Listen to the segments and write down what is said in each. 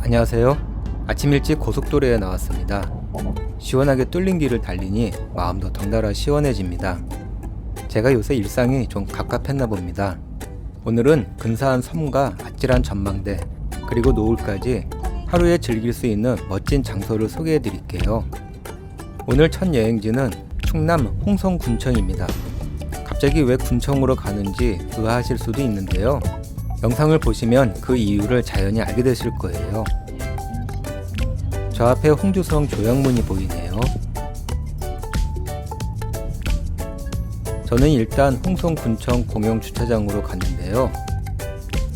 안녕하세요. 아침 일찍 고속도로에 나왔습니다. 시원하게 뚫린 길을 달리니 마음도 덩달아 시원해집니다. 제가 요새 일상이 좀 갑갑했나 봅니다. 오늘은 근사한 섬과 아찔한 전망대, 그리고 노을까지 하루에 즐길 수 있는 멋진 장소를 소개해 드릴게요. 오늘 첫 여행지는 충남 홍성군청입니다. 갑자기 왜 군청으로 가는지 의아하실 수도 있는데요. 영상을 보시면 그 이유를 자연히 알게 되실 거예요. 저 앞에 홍주성 조형문이 보이네요. 저는 일단 홍성군청 공영주차장으로 갔는데요.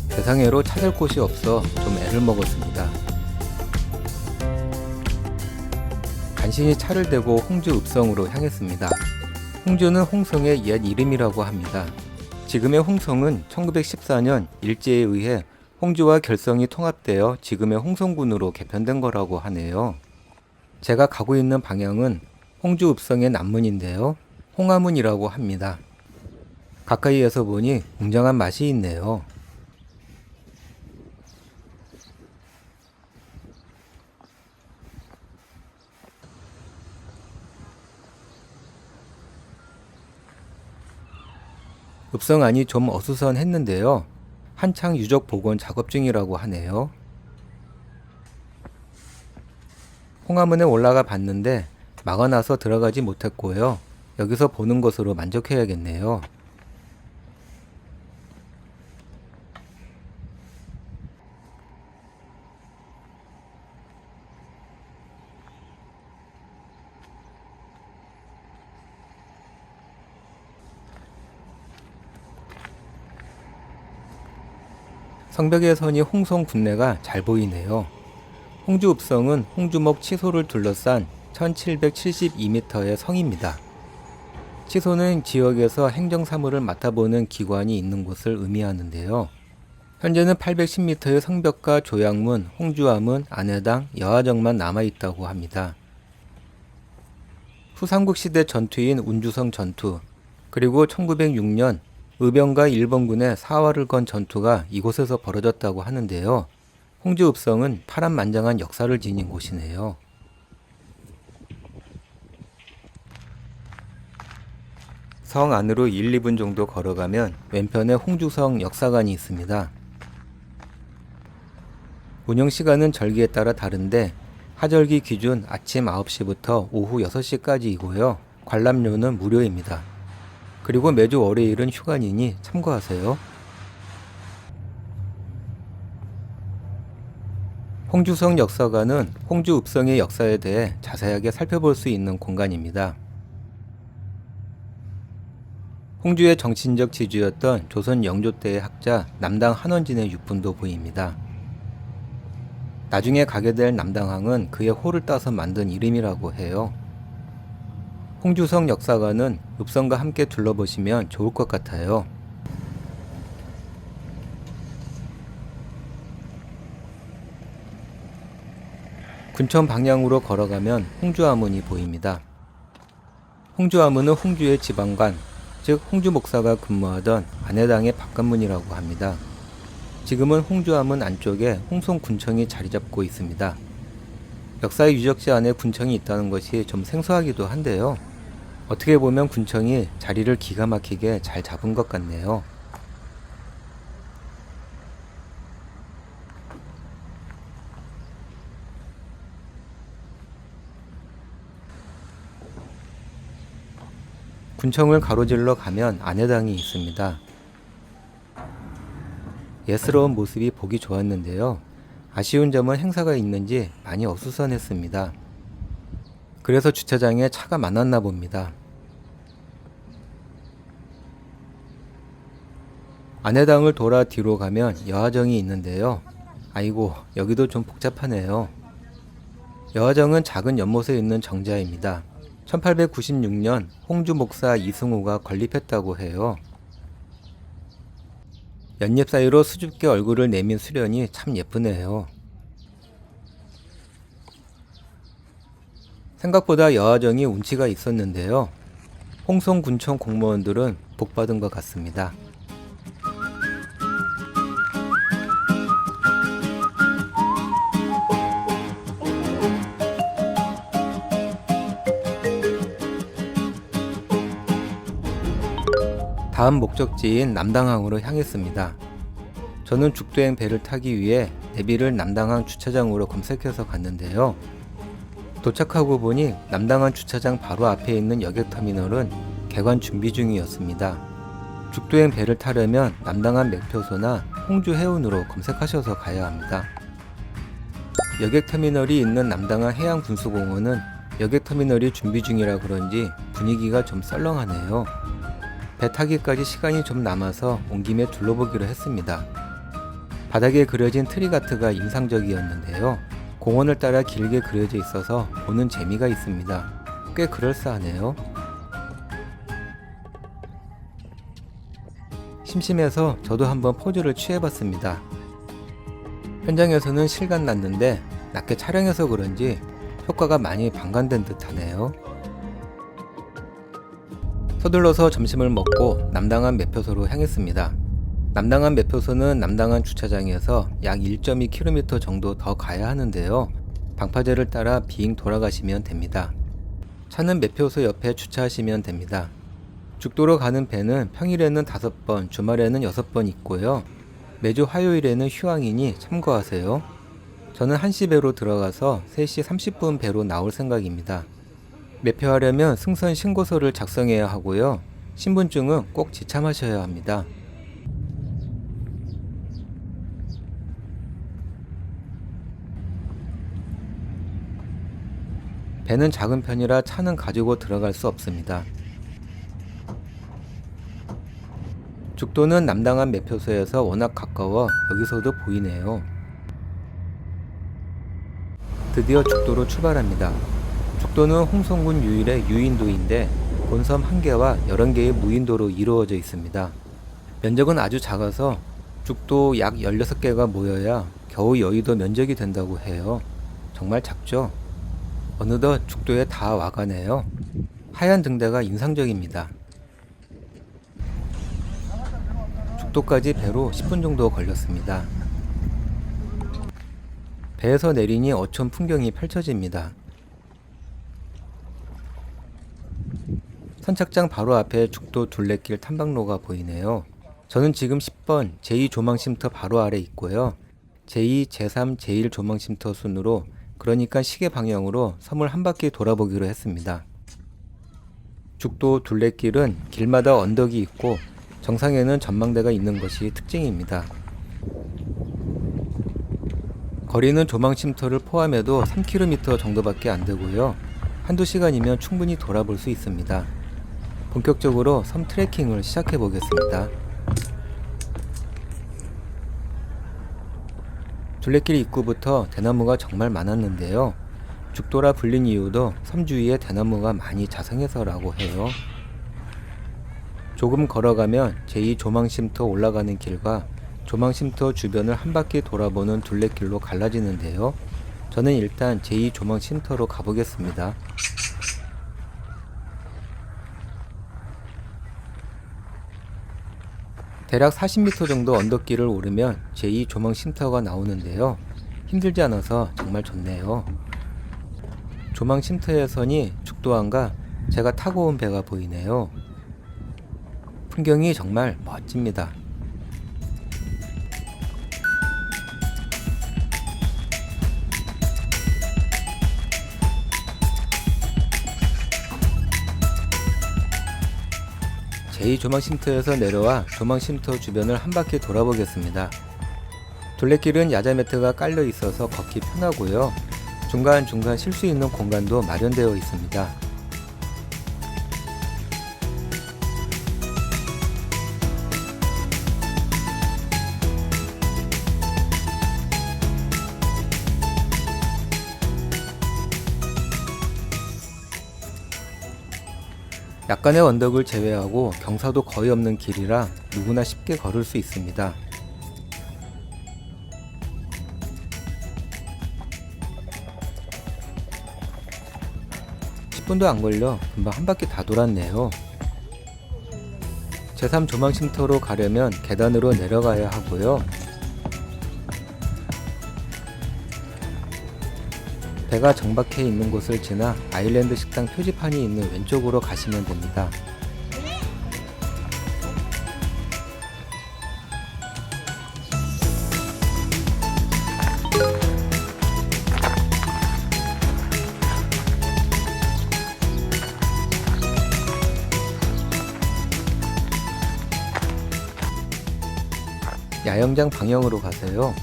대상회로 찾을 곳이 없어 좀 애를 먹었습니다. 간신히 차를 대고 홍주 읍성으로 향했습니다. 홍주는 홍성의 옛 이름이라고 합니다. 지금의 홍성은 1914년 일제에 의해 홍주와 결성이 통합되어 지금의 홍성군으로 개편된 거라고 하네요. 제가 가고 있는 방향은 홍주 읍성의 남문인데요. 홍하문이라고 합니다. 가까이에서 보니 웅장한 맛이 있네요. 읍성 안이 좀 어수선했는데요. 한창 유적 복원 작업 중이라고 하네요. 홍하문에 올라가 봤는데 막아놔서 들어가지 못했고요. 여기서 보는 것으로 만족해야겠네요. 성벽의 선이 홍성 군내가 잘 보이네요. 홍주 읍성은 홍주목 치소를 둘러싼 1772m의 성입니다. 치소는 지역에서 행정사무를 맡아보는 기관이 있는 곳을 의미하는데요. 현재는 810m의 성벽과 조약문, 홍주하문, 안해당, 여하정만 남아있다고 합니다. 후삼국시대 전투인 운주성 전투, 그리고 1906년 의병과 일본군의 사활을 건 전투가 이곳에서 벌어졌다고 하는데요. 홍주 읍성은 파란만장한 역사를 지닌 곳이네요. 성 안으로 1, 2분 정도 걸어가면 왼편에 홍주성 역사관이 있습니다. 운영시간은 절기에 따라 다른데 하절기 기준 아침 9시부터 오후 6시까지이고요. 관람료는 무료입니다. 그리고 매주 월요일은 휴관이니 참고하세요. 홍주성 역사관은 홍주 읍성의 역사에 대해 자세하게 살펴볼 수 있는 공간입니다. 홍주의 정치적 지주였던 조선 영조 때의 학자 남당 한원진의 육분도 보입니다. 나중에 가게 될 남당항은 그의 호를 따서 만든 이름이라고 해요. 홍주성 역사관은 읍성과 함께 둘러보시면 좋을 것 같아요. 군청 방향으로 걸어가면 홍주하문이 보입니다. 홍주하문은 홍주의 지방관, 즉 홍주 목사가 근무하던 안해당의 바깥문이라고 합니다. 지금은 홍주하문 안쪽에 홍성군청이 자리 잡고 있습니다. 역사의 유적지 안에 군청이 있다는 것이 좀 생소하기도 한데요. 어떻게 보면 군청이 자리를 기가 막히게 잘 잡은 것 같네요. 군청을 가로질러 가면 안해당이 있습니다. 예스러운 모습이 보기 좋았는데요. 아쉬운 점은 행사가 있는지 많이 어수선했습니다. 그래서 주차장에 차가 많았나 봅니다. 안해당을 돌아 뒤로 가면 여하정이 있는데요. 아이고, 여기도 좀 복잡하네요. 여하정은 작은 연못에 있는 정자입니다. 1896년 홍주 목사 이승우가 건립했다고 해요. 연잎 사이로 수줍게 얼굴을 내민 수련이 참 예쁘네요. 생각보다 여하정이 운치가 있었는데요. 홍성군청 공무원들은 복받은 것 같습니다. 다음 목적지인 남당항으로 향했습니다. 저는 죽도행 배를 타기 위해 내비를 남당항 주차장으로 검색해서 갔는데요. 도착하고 보니 남당항 주차장 바로 앞에 있는 여객터미널은 개관 준비 중이었습니다. 죽도행 배를 타려면 남당항 매표소나 홍주 해운으로 검색하셔서 가야 합니다. 여객터미널이 있는 남당항 해양분수공원은 여객터미널이 준비 중이라 그런지 분위기가 좀 썰렁하네요. 배 타기까지 시간이 좀 남아서 온 김에 둘러보기로 했습니다. 바닥에 그려진 트리가트가 인상적이었는데요. 공원을 따라 길게 그려져 있어서 보는 재미가 있습니다. 꽤 그럴싸하네요. 심심해서 저도 한번 포즈를 취해봤습니다. 현장에서는 실감 났는데 낮게 촬영해서 그런지 효과가 많이 반감된 듯하네요. 서둘러서 점심을 먹고 남당항 매표소로 향했습니다. 남당항 매표소는 남당항 주차장에서 약 1.2km 정도 더 가야 하는데요. 방파제를 따라 빙 돌아가시면 됩니다. 차는 매표소 옆에 주차하시면 됩니다. 죽도로 가는 배는 평일에는 5번, 주말에는 6번 있고요. 매주 화요일에는 휴항이니 참고하세요. 저는 1시 배로 들어가서 3시 30분 배로 나올 생각입니다. 매표하려면 승선 신고서를 작성해야 하고요. 신분증은 꼭 지참하셔야 합니다. 배는 작은 편이라 차는 가지고 들어갈 수 없습니다. 죽도는 남당항 매표소에서 워낙 가까워 여기서도 보이네요. 드디어 죽도로 출발합니다. 죽도는 홍성군 유일의 유인도인데 본섬 1개와 11개의 무인도로 이루어져 있습니다. 면적은 아주 작아서 죽도 약 16개가 모여야 겨우 여의도 면적이 된다고 해요. 정말 작죠? 어느덧 죽도에 다 와가네요. 하얀 등대가 인상적입니다. 죽도까지 배로 10분 정도 걸렸습니다. 배에서 내리니 어촌 풍경이 펼쳐집니다. 선착장 바로 앞에 죽도 둘레길 탐방로가 보이네요. 저는 지금 10번 제2조망쉼터 바로 아래 있고요. 제2, 제3, 제1 조망쉼터 순으로, 그러니까 시계 방향으로 섬을 한 바퀴 돌아보기로 했습니다. 죽도 둘레길은 길마다 언덕이 있고 정상에는 전망대가 있는 것이 특징입니다. 거리는 조망쉼터를 포함해도 3km 정도밖에 안 되고요. 한두 시간이면 충분히 돌아볼 수 있습니다. 본격적으로 섬 트레킹을 시작해 보겠습니다. 둘레길 입구부터 대나무가 정말 많았는데요. 죽도라 불린 이유도 섬 주위에 대나무가 많이 자생해서라고 해요. 조금 걸어가면 제2조망쉼터 올라가는 길과 조망쉼터 주변을 한 바퀴 돌아보는 둘레길로 갈라지는데요. 저는 일단 제2조망쉼터로 가보겠습니다. 대략 40m 정도 언덕길을 오르면 제2조망쉼터가 나오는데요. 힘들지 않아서 정말 좋네요. 조망쉼터에서니 죽도항과 제가 타고 온 배가 보이네요. 풍경이 정말 멋집니다. 제2조망쉼터에서 내려와 조망쉼터 주변을 한 바퀴 돌아보겠습니다. 둘레길은 야자 매트가 깔려 있어서 걷기 편하고요. 중간중간 쉴 수 있는 공간도 마련되어 있습니다. 약간의 언덕을 제외하고 경사도 거의 없는 길이라 누구나 쉽게 걸을 수 있습니다. (10분도) 안 걸려 금방 한 바퀴 다 돌았네요. 제3 조망쉼터로 가려면 계단으로 내려가야 하고요. 배가 정박해 있는 곳을 지나 아일랜드 식당 표지판이 있는 왼쪽으로 가시면 됩니다. 야영장 방향으로 가세요.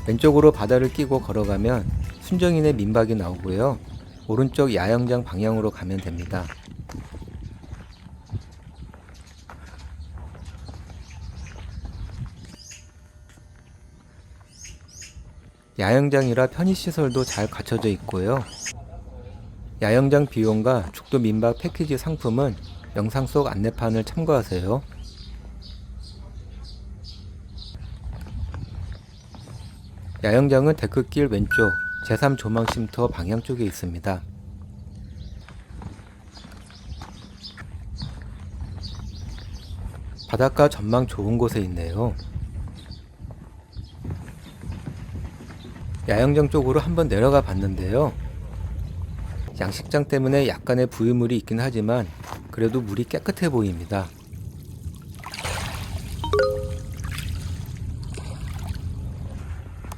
왼쪽으로 바다를 끼고 걸어가면 순정인의 민박이 나오고요. 오른쪽 야영장 방향으로 가면 됩니다. 야영장이라 편의시설도 잘 갖춰져 있고요. 야영장 비용과 죽도 민박 패키지 상품은 영상 속 안내판을 참고하세요. 야영장은 데크길 왼쪽 제3조망쉼터 방향 쪽에 있습니다. 바닷가 전망 좋은 곳에 있네요. 야영장 쪽으로 한번 내려가 봤는데요. 양식장 때문에 약간의 부유물이 있긴 하지만 그래도 물이 깨끗해 보입니다.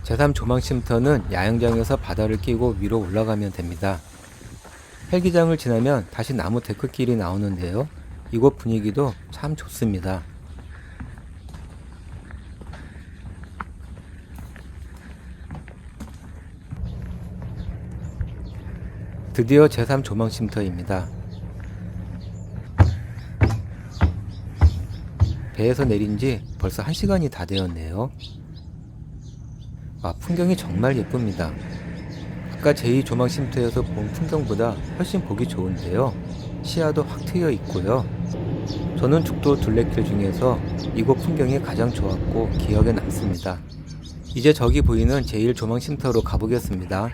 제3조망쉼터는 야영장에서 바다를 끼고 위로 올라가면 됩니다. 헬기장을 지나면 다시 나무 데크길이 나오는데요. 이곳 분위기도 참 좋습니다. 드디어 제3조망쉼터입니다. 배에서 내린 지 벌써 1시간이 다 되었네요. 풍경이 정말 예쁩니다. 아까 제2조망쉼터에서 본 풍경보다 훨씬 보기 좋은데요. 시야도 확 트여 있고요. 저는 죽도 둘레길 중에서 이곳 풍경이 가장 좋았고 기억에 남습니다. 이제 저기 보이는 제1조망쉼터로 가보겠습니다.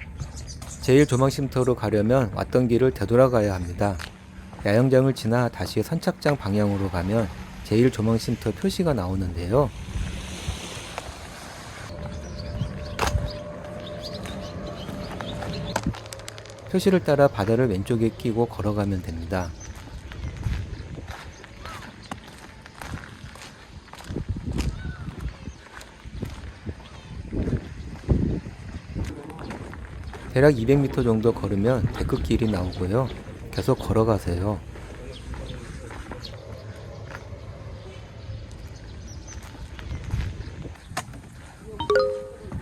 제1조망쉼터로 가려면 왔던 길을 되돌아가야 합니다. 야영장을 지나 다시 선착장 방향으로 가면 제1조망쉼터 표시가 나오는데요. 표시를 따라 바다를 왼쪽에 끼고 걸어가면 됩니다. 대략 200m 정도 걸으면 데크길이 나오고요. 계속 걸어가세요.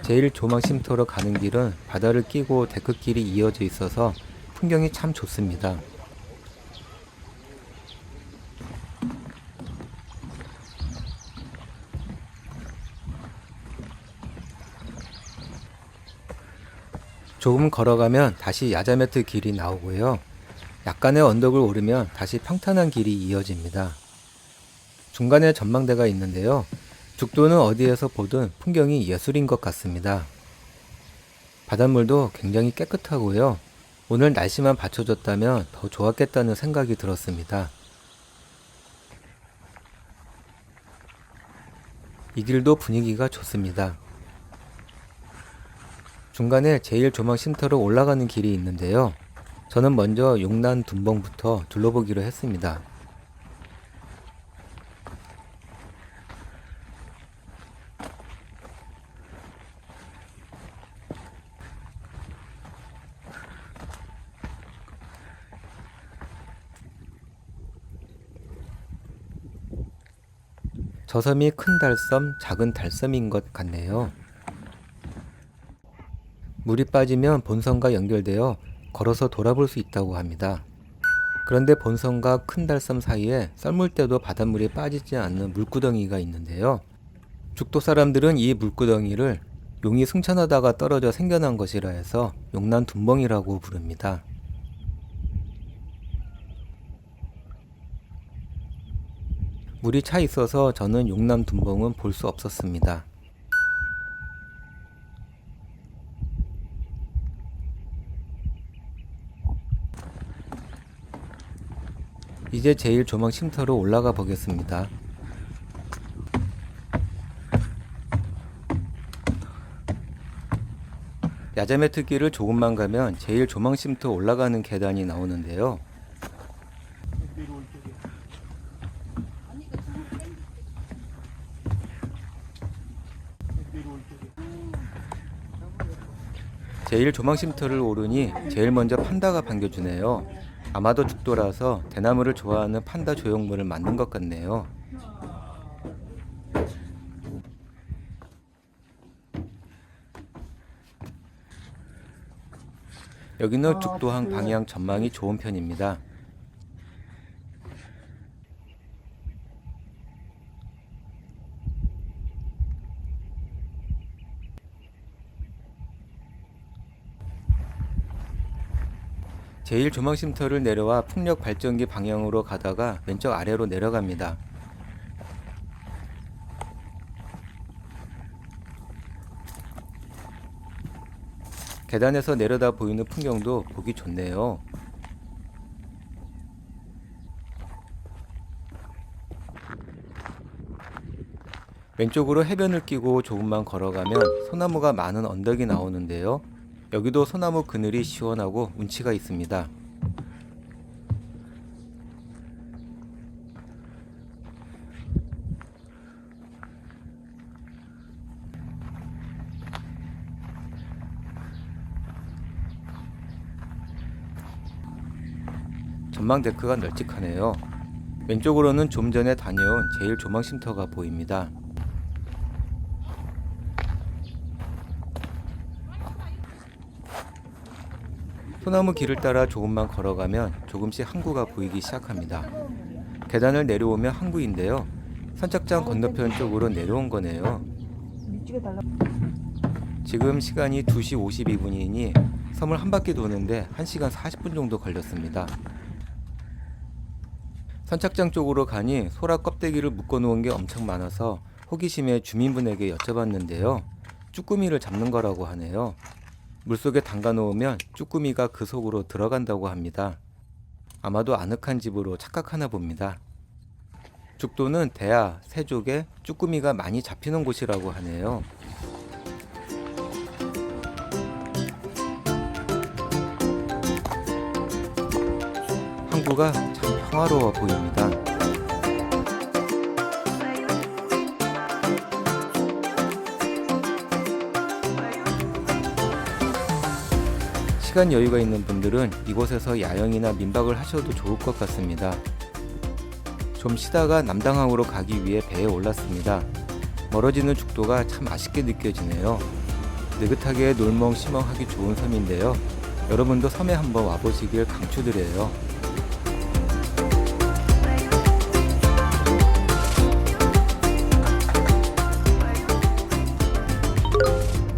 제1조망쉼터로 가는 길은 바다를 끼고 데크길이 이어져 있어서 풍경이 참 좋습니다. 조금 걸어가면 다시 야자매트 길이 나오고요. 약간의 언덕을 오르면 다시 평탄한 길이 이어집니다. 중간에 전망대가 있는데요. 죽도는 어디에서 보든 풍경이 예술인 것 같습니다. 바닷물도 굉장히 깨끗하고요. 오늘 날씨만 받쳐줬다면 더 좋았겠다는 생각이 들었습니다. 이 길도 분위기가 좋습니다. 중간에 제1조망쉼터로 올라가는 길이 있는데요. 저는 먼저 용난 둔벙부터 둘러보기로 했습니다. 저 섬이 큰 달섬, 작은 달섬인 것 같네요. 물이 빠지면 본섬과 연결되어 걸어서 돌아볼 수 있다고 합니다. 그런데 본섬과 큰 달섬 사이에 썰물 때도 바닷물이 빠지지 않는 물구덩이가 있는데요. 죽도 사람들은 이 물구덩이를 용이 승천하다가 떨어져 생겨난 것이라 해서 용난 둔벙이라고 부릅니다. 물이 차 있어서 저는 용남 둔벙은 볼 수 없었습니다. 이제 제1조망쉼터로 올라가 보겠습니다. 야자매트 길을 조금만 가면 제1조망쉼터 올라가는 계단이 나오는데요. 제일 조망쉼터를 오르니 제일 먼저 판다가 반겨주네요. 아마도 죽도라서 대나무를 좋아하는 판다 조형물을 만든 것 같네요. 여기는 죽도항 방향 전망이 좋은 편입니다. 제일 조망쉼터를 내려와 풍력 발전기 방향으로 가다가 왼쪽 아래로 내려갑니다. 계단에서 내려다 보이는 풍경도 보기 좋네요. 왼쪽으로 해변을 끼고 조금만 걸어가면 소나무가 많은 언덕이 나오는데요. 여기도 소나무 그늘이 시원하고 운치가 있습니다. 전망 데크가 널찍하네요. 왼쪽으로는 좀 전에 다녀온 제일 조망쉼터가 보입니다. 소나무 길을 따라 조금만 걸어가면 조금씩 항구가 보이기 시작합니다. 계단을 내려오면 항구인데요. 선착장 건너편 쪽으로 내려온 거네요. 지금 시간이 2시 52분이니 섬을 한 바퀴 도는데 1시간 40분 정도 걸렸습니다. 선착장 쪽으로 가니 소라 껍데기를 묶어 놓은 게 엄청 많아서 호기심에 주민분에게 여쭤봤는데요. 쭈꾸미를 잡는 거라고 하네요. 물속에 담가 놓으면 쭈꾸미가 그 속으로 들어간다고 합니다. 아마도 아늑한 집으로 착각하나 봅니다. 죽도는 대하, 세족에 쭈꾸미가 많이 잡히는 곳이라고 하네요. 항구가 참 평화로워 보입니다. 시간 여유가 있는 분들은 이곳에서 야영이나 민박을 하셔도 좋을 것 같습니다. 좀 쉬다가 남당항으로 가기 위해 배에 올랐습니다. 멀어지는 죽도가 참 아쉽게 느껴지네요. 느긋하게 놀멍시멍하기 좋은 섬인데요. 여러분도 섬에 한번 와보시길 강추드려요.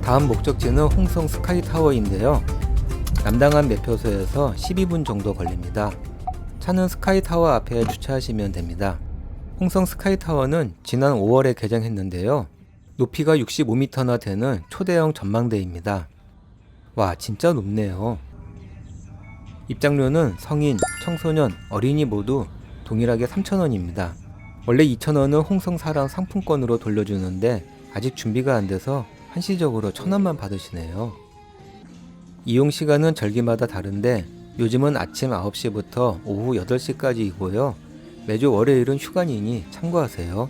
다음 목적지는 홍성 스카이타워인데요. 남당항 매표소에서 12분 정도 걸립니다. 차는 스카이타워 앞에 주차하시면 됩니다. 홍성 스카이타워는 지난 5월에 개장했는데요. 높이가 65m나 되는 초대형 전망대입니다. 와, 진짜 높네요. 입장료는 성인, 청소년, 어린이 모두 동일하게 3,000원입니다. 원래 2,000원은 홍성사랑 상품권으로 돌려주는데 아직 준비가 안 돼서 한시적으로 1,000원만 받으시네요. 이용 시간은 절기마다 다른데 요즘은 아침 9시부터 오후 8시까지이고요. 매주 월요일은 휴관이니 참고하세요.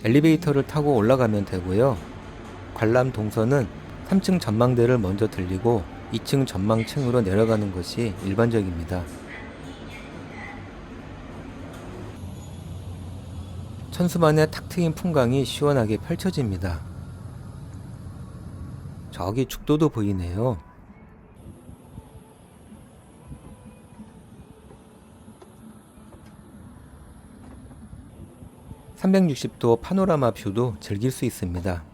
엘리베이터를 타고 올라가면 되고요. 관람 동선은 3층 전망대를 먼저 들리고 2층 전망층으로 내려가는 것이 일반적입니다. 천수만의 탁 트인 풍광이 시원하게 펼쳐집니다. 저기 죽도도 보이네요. 360도 파노라마 뷰도 즐길 수 있습니다.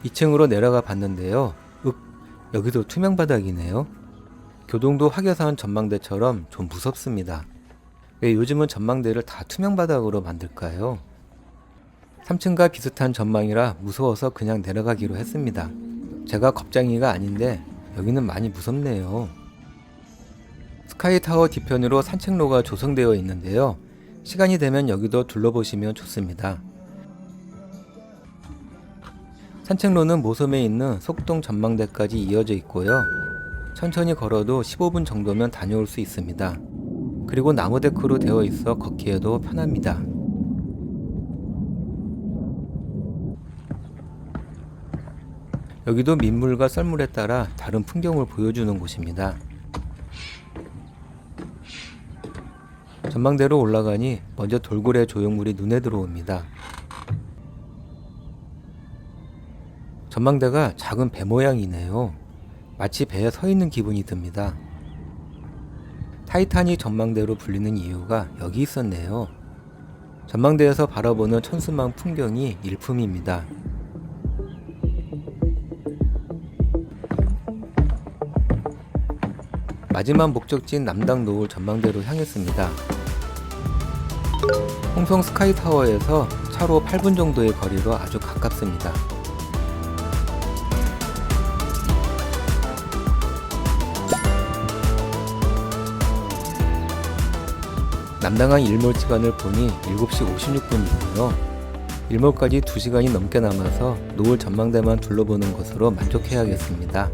(2층으로) 내려가 봤는데요. 여기도 투명 바닥이네요. 교동도 화교산 전망대처럼 좀 무섭습니다. 왜 요즘은 전망대를 다 투명 바닥으로 만들까요? 3층과 비슷한 전망이라 무서워서 그냥 내려가기로 했습니다. 제가 겁쟁이가 아닌데 여기는 많이 무섭네요. 스카이타워 뒤편으로 산책로가 조성되어 있는데요. 시간이 되면 여기도 둘러보시면 좋습니다. 산책로는 모섬에 있는 속동 전망대까지 이어져 있고요. 천천히 걸어도 15분 정도면 다녀올 수 있습니다. 그리고 나무 데크로 되어 있어 걷기에도 편합니다. 여기도 민물과 썰물에 따라 다른 풍경을 보여주는 곳입니다. 전망대로 올라가니 먼저 돌고래 조형물이 눈에 들어옵니다. 전망대가 작은 배 모양이네요. 마치 배에 서 있는 기분이 듭니다. 타이타닉 전망대로 불리는 이유가 여기 있었네요. 전망대에서 바라보는 천수망 풍경이 일품입니다. 마지막 목적지인 남당 노을 전망대로 향했습니다. 홍성 스카이타워에서 차로 8분 정도의 거리로 아주 가깝습니다. 남당항 일몰 시간을 보니 7시 56분이네요. 일몰까지 2시간이 넘게 남아서 노을 전망대만 둘러보는 것으로 만족해야겠습니다.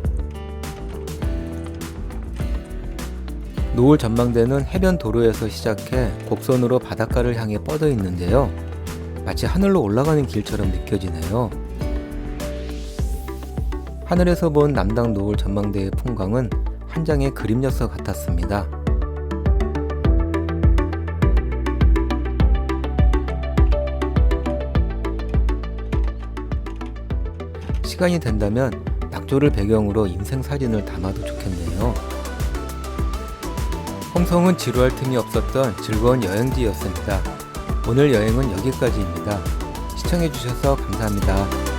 노을 전망대는 해변 도로에서 시작해 곡선으로 바닷가를 향해 뻗어 있는데요. 마치 하늘로 올라가는 길처럼 느껴지네요. 하늘에서 본 남당 노을 전망대의 풍광은 한 장의 그림 녀석 같았습니다. 시간이 된다면 낙조를 배경으로 인생사진을 담아도 좋겠네요. 홍성은 지루할 틈이 없었던 즐거운 여행지였습니다. 오늘 여행은 여기까지입니다. 시청해주셔서 감사합니다.